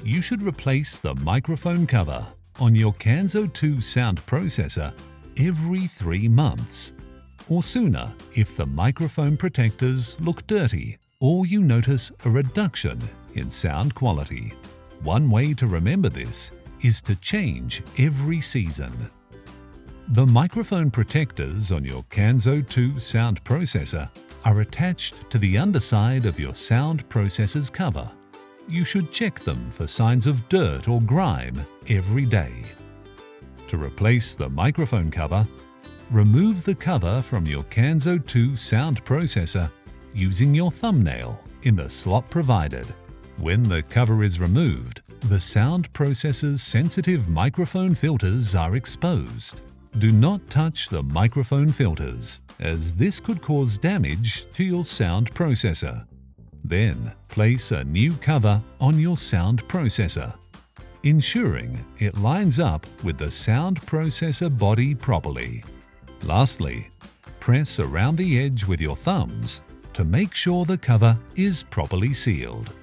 you should replace the microphone cover on your Kanso 2 sound processor every 3 months, or sooner if the microphone protectors look dirty or you notice a reduction in sound quality. One way to remember this is to change every season. The microphone protectors on your Kanso 2 sound processor are attached to the underside of your sound processor's cover. You should check them for signs of dirt or grime every day. To replace the microphone cover, remove the cover from your Kanso 2 sound processor using your thumbnail in the slot provided. When the cover is removed, the sound processor's sensitive microphone filters are exposed. Do not touch the microphone filters, as this could cause damage to your sound processor. Then, place a new cover on your sound processor, ensuring it lines up with the sound processor body properly. Lastly, press around the edge with your thumbs to make sure the cover is properly sealed.